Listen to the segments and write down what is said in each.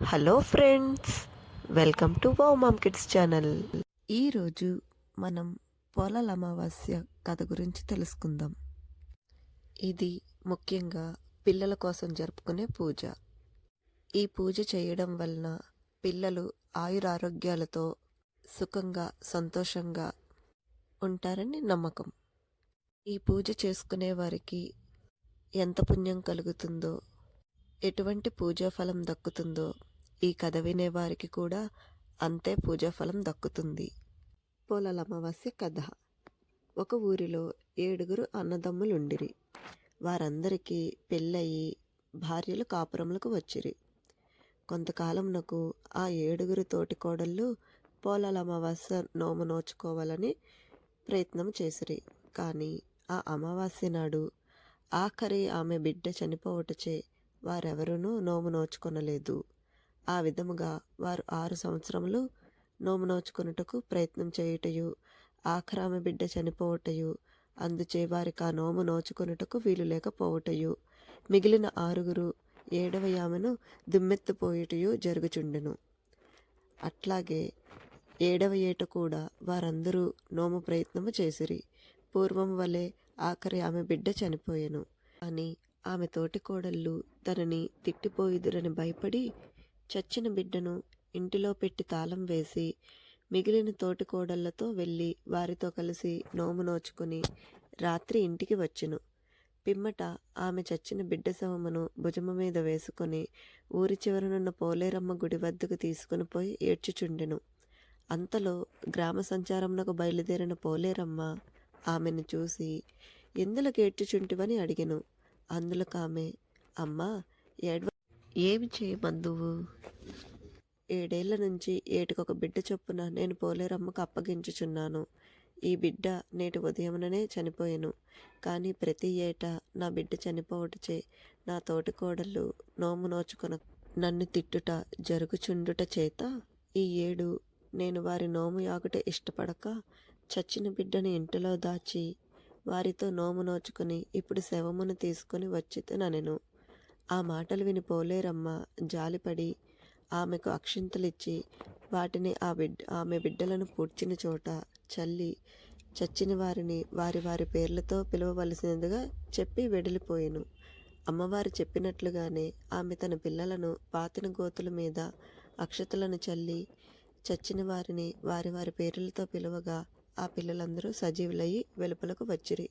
Hello friends, welcome to wow mom kids channel. ఈరోజు మనం పొలాల అమావాస్య కథ గురించి తెలుసుకుందాం. ఇది ముఖ్యంగా పిల్లల కోసం జరుపుకునే పూజ. ఈ పూజ చేయడం వలన పిల్లలు ఆయురారోగ్యాలతో సుఖంగా సంతోషంగా ఉంటారని నమ్మకం. ఈ పూజ చేసుకునే వారికి ఎంత పుణ్యం కలుగుతుందో, ఎటువంటి పూజా ఫలం దక్కుతుందో ఈ కథ వినేవారికి కూడా అంతే పూజా ఫలం దక్కుతుంది. పొలాల అమావాస్య కథ. ఒక ఊరిలో 7 అన్నదమ్ములుండిరి. వారందరికీ పెళ్ళయి భార్యలు కాపురములకు వచ్చిరి. కొంతకాలంనకు ఆ 7 తోటి కోడళ్ళు పొలాల అమావాస్య నోము నోచుకోవాలని ప్రయత్నం చేసిరి. కానీ ఆ అమావాస్య నాడు ఆఖరి ఆమె బిడ్డ చనిపోవటచే వారెవరూ నోము నోచుకొనలేదు. ఆ విధముగా వారు 6 సంవత్సరములు నోము నోచుకొనుటకు ప్రయత్నం చేయుటయు, ఆఖరామె బిడ్డ చనిపోవటయు, అందుచే వారికి ఆ నోము నోచుకొనుటకు వీలు లేకపోవటయు, మిగిలిన 6 7వ ఆమెను దుమ్మెత్తిపోయుటయు జరుగుచుండెను. అట్లాగే 7వ ఏట కూడా వారందరూ నోము ప్రయత్నము చేసిరి. పూర్వం వలె ఆఖరి ఆమె బిడ్డ చనిపోయెను. కానీ ఆమె తోటి కోడళ్ళు తనని తిట్టిపోయిదురని భయపడి చచ్చిన బిడ్డను ఇంటిలో పెట్టి తాళం వేసి మిగిలిన తోటి కోడళ్లతో వెళ్ళి వారితో కలిసి నోము నోచుకుని రాత్రి ఇంటికి వచ్చెను. పిమ్మట ఆమె చచ్చిన బిడ్డ శవమును భుజము మీద వేసుకొని ఊరి చివరనున్న పోలేరమ్మ గుడి వద్దకు తీసుకుని పోయి ఏడ్చుచుండెను. అంతలో గ్రామ సంచారమునకు బయలుదేరిన పోలేరమ్మ ఆమెను చూసి ఎందులకు ఏడ్చుచుంటివని అడిగెను. అందులోకామె, అమ్మా, ఏమి చేయమందువు? 7 ఏళ్ల నుంచి ఏటికొక బిడ్డ చొప్పున నేను పోలేరమ్మకు అప్పగించుచున్నాను. ఈ బిడ్డ నేటి ఉదయముననే చనిపోయెను. కానీ ప్రతి ఏటా నా బిడ్డ చనిపోవటచే నా తోటి కోడళ్ళు నోము నోచుకొన నన్ను తిట్టుట జరుగుచుండుట చేత ఈ ఏడు నేను వారి నోము యాగుట ఇష్టపడక చచ్చిన బిడ్డను ఇంటిలో దాచి వారితో నోము నోచుకుని ఇప్పుడు శవమును తీసుకుని వచ్చితనెను. ఆ మాటలు విని పోలేరమ్మ జాలిపడి ఆమెకు అక్షింతలిచ్చి వాటిని ఆమె బిడ్డలను పూడ్చిన చోట చల్లి చచ్చిన వారిని వారి వారి పేర్లతో పిలువవలసినదిగా చెప్పి వెడలిపోయెను. అమ్మవారు చెప్పినట్లుగానే ఆమె తన పిల్లలను పాతిన గోతుల మీద అక్షతలను చల్లి చచ్చిన వారిని వారి వారి పేర్లతో పిలువగా ఆ పిల్లలందరూ సజీవులయ్యి వెలుపలకు వచ్చిరి.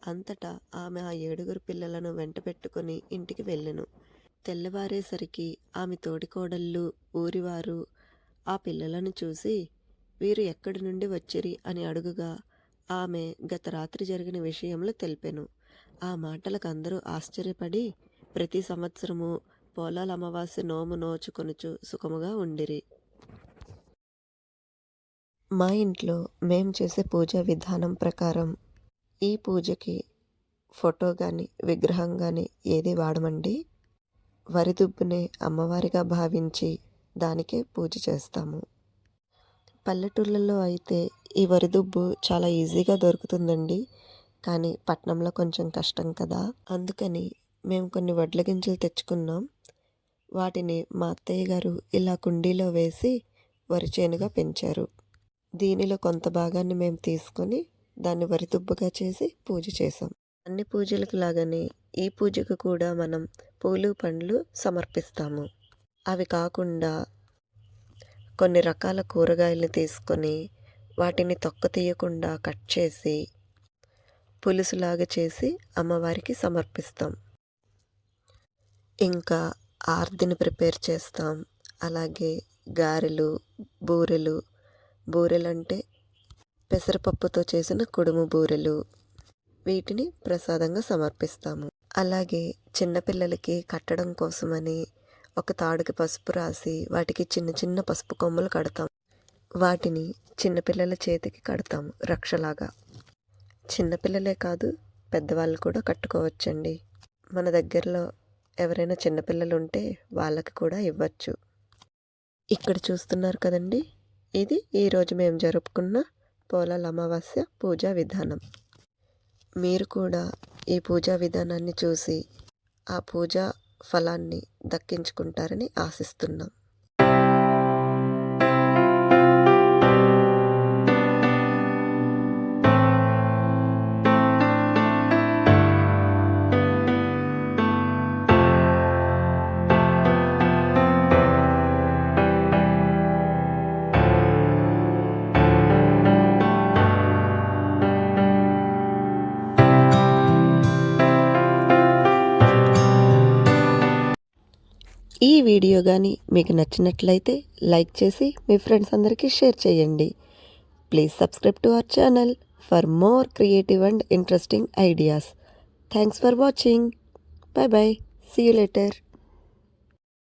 అంతటా ఆమె ఆ 7 పిల్లలను వెంట పెట్టుకుని ఇంటికి వెళ్ళెను. తెల్లవారేసరికి ఆమె తోడికోడళ్ళు ఊరివారు ఆ పిల్లలను చూసి వీరు ఎక్కడి నుండి వచ్చిరి అని అడుగుగా ఆమె గత రాత్రి జరిగిన విషయములు తెలిపెను. ఆ మాటలకు అందరూ ఆశ్చర్యపడి ప్రతి సంవత్సరము పొలాల అమావాస్య నోము నోచుకొనుచు సుఖముగా ఉండిరి. మా ఇంట్లో మేం చేసే పూజా విధానం ప్రకారం ఈ పూజకి ఫోటో కానీ విగ్రహం కానీ ఏది వాడమండి. వరిదుబ్బునే అమ్మవారిగా భావించి దానికే పూజ చేస్తాము. పల్లెటూళ్ళల్లో అయితే ఈ వరిదుబ్బు చాలా ఈజీగా దొరుకుతుందండి. కానీ పట్నంలో కొంచెం కష్టం కదా. అందుకని మేము కొన్ని వడ్ల గింజలు తెచ్చుకున్నాం. వాటిని మా అత్తయ్య గారు ఇలా కుండీలో వేసి వరి చేనుగా పెంచారు. దీనిలో కొంత భాగాన్ని మేము తీసుకొని దాన్ని వరిదుబ్బుగా చేసి పూజ చేసాం. అన్ని పూజలకు లాగానే ఈ పూజకు కూడా మనం పూలు పండ్లు సమర్పిస్తాము. అవి కాకుండా కొన్ని రకాల కూరగాయలు తీసుకొని వాటిని తొక్క తీయకుండా కట్ చేసి పులుసులాగా చేసి అమ్మవారికి సమర్పిస్తాం. ఇంకా ఆర్దిని ప్రిపేర్ చేస్తాం. అలాగే గారెలు, బూరెలంటే పెసరపప్పుతో చేసిన కుడుము బూరెలు, వీటిని ప్రసాదంగా సమర్పిస్తాము. అలాగే చిన్నపిల్లలకి కట్టడం కోసమని ఒక తాడుకి పసుపు రాసి వాటికి చిన్న చిన్న పసుపు కొమ్ములు కడతాం. వాటిని చిన్నపిల్లల చేతికి కడతాము రక్షలాగా. చిన్నపిల్లలే కాదు, పెద్దవాళ్ళు కూడా కట్టుకోవచ్చండి. మన దగ్గరలో ఎవరైనా చిన్నపిల్లలు ఉంటే వాళ్ళకి కూడా ఇవ్వచ్చు. ఇక్కడ చూస్తున్నారు కదండి, ఇది ఈరోజు మేము జరుపుకున్న పొలాల అమావాస్య పూజా విధానం. మీరు కూడా ఈ పూజా విధానాన్ని చూసి ఆ పూజా ఫలాన్ని దక్కించుకుంటారని ఆశిస్తున్నాం. ఈ వీడియో కానీ మీకు నచ్చినట్లయితే లైక్ చేసి మీ ఫ్రెండ్స్ అందరికీ షేర్ చేయండి. Please subscribe to our channel for more creative and interesting ideas. Thanks for watching. Bye bye. See you later.